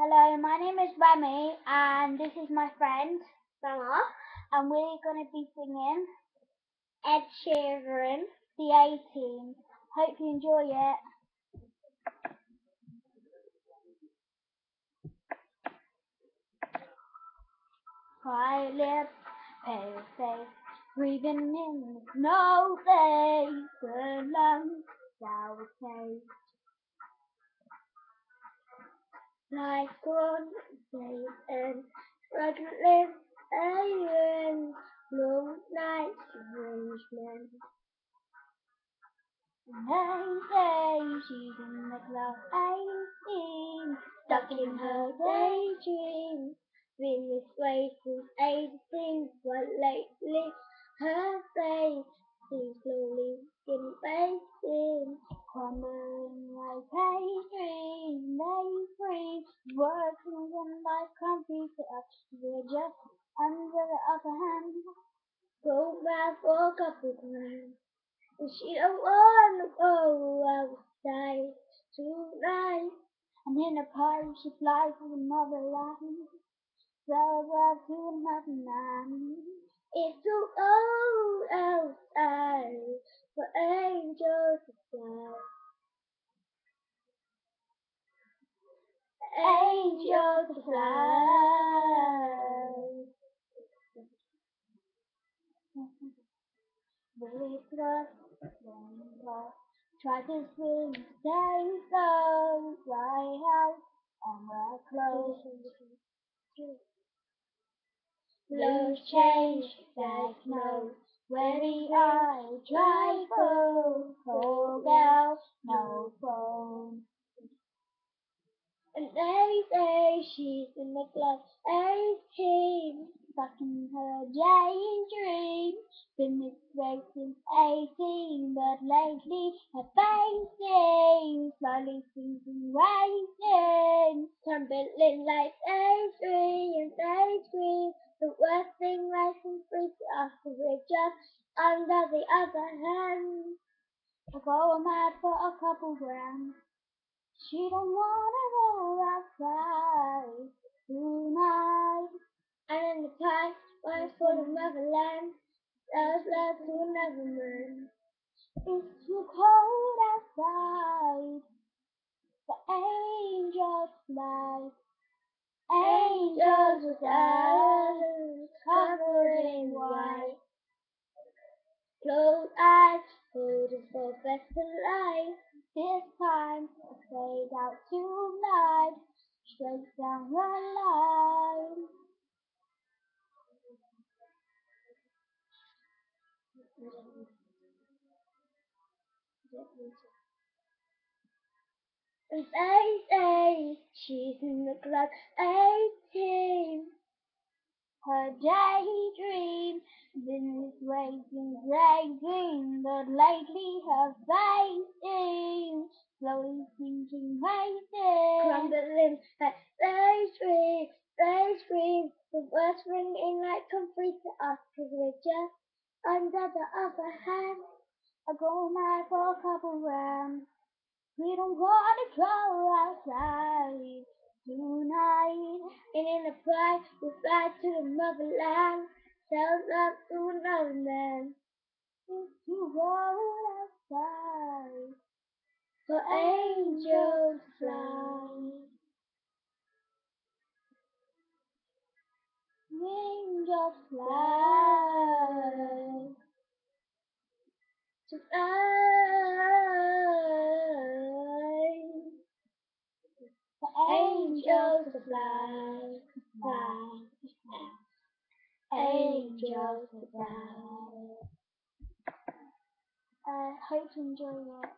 Hello, my name is Remy, and this is my friend Bella, and we're going to be singing Ed Sheeran, The 18. Hope you enjoy it. Quiet lips, pale face, breathing in the snow face, the lungs, sour taste. Life's gone, days and struggling, alien, long nights, arrangement. They say she's in the club 18, stuck in her daydream. Been this way since 18, but lately her face seems slowly getting fading. Crumbling like a dream, they free, working when life can't be to us. We're just under the upper hand, go back for a couple grand. And she don't wanna go outside tonight. And in a pipe she flies to another land. Sells up to another man. It's too cold outside for angels to fly. Angels to fly. Really trust, try to swing, stay slow, fly out, and we're close. Lows change, like snow, weary eye, dry cold, cold girl, no phone. And they say she's in the club 18, stuck in her daydream. Been this way since 18, but lately her face seems slowly sinking, waiting. Tumbling like daydream, daydream. The worst thing life can bring to us is we're just under the other hand. I go mad for a couple grams. She don't wanna go outside tonight. And in the past, was for another land, sells love to another man. It's too cold outside. The angels fly. Angels with eyes covered in white. Closed eyes, holding for better life. This time, I fade out tonight, straight down the line. And they say she's in the club 18. Her daydream, been this way since 18, but lately her face seems slowly sinking, waiting. Crumbling like daydream, the words ringing like comfrey to us, 'cause we're just under the upper hand. I go mad for a couple rounds. We don't wanna go outside tonight. And in the pride, we fly to the motherland. Sells love to another man. It's too cold outside for angels to fly. Angels fly to fly. Angels to fly, fly, angels to fly. I hope you enjoy it.